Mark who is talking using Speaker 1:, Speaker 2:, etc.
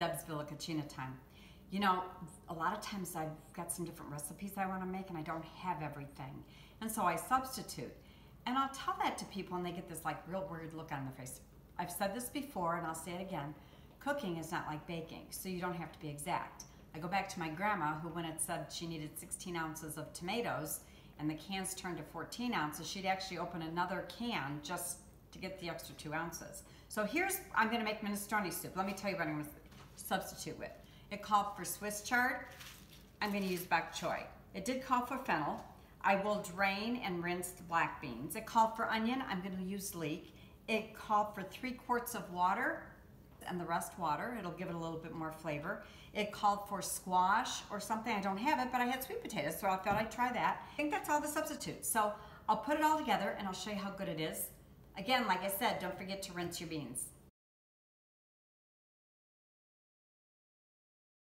Speaker 1: Debsville Cucina time. You know, a lot of times I've got some different recipes I want to make and I don't have everything. And so I substitute. And I'll tell that to people and they get this like real weird look on their face. I've said this before and I'll say it again. Cooking is not like baking, so you don't have to be exact. I go back to my grandma who, when it said she needed 16 ounces of tomatoes and the cans turned to 14 ounces, she'd actually open another can just to get the extra 2 ounces. So I'm going to make minestrone soup. Let me tell you what I'm going to substitute with. It called for Swiss chard. I'm going to use bok choy. It did call for fennel. I will drain and rinse the black beans. It called for onion. I'm going to use leek. It called for 3 quarts of water and the rest water. It'll give it a little bit more flavor. It called for squash or something. I don't have it, but I had sweet potatoes, so I thought I'd try that. I think that's all the substitutes. So I'll put it all together and I'll show you how good it is. Again, like I said, don't forget to rinse your beans.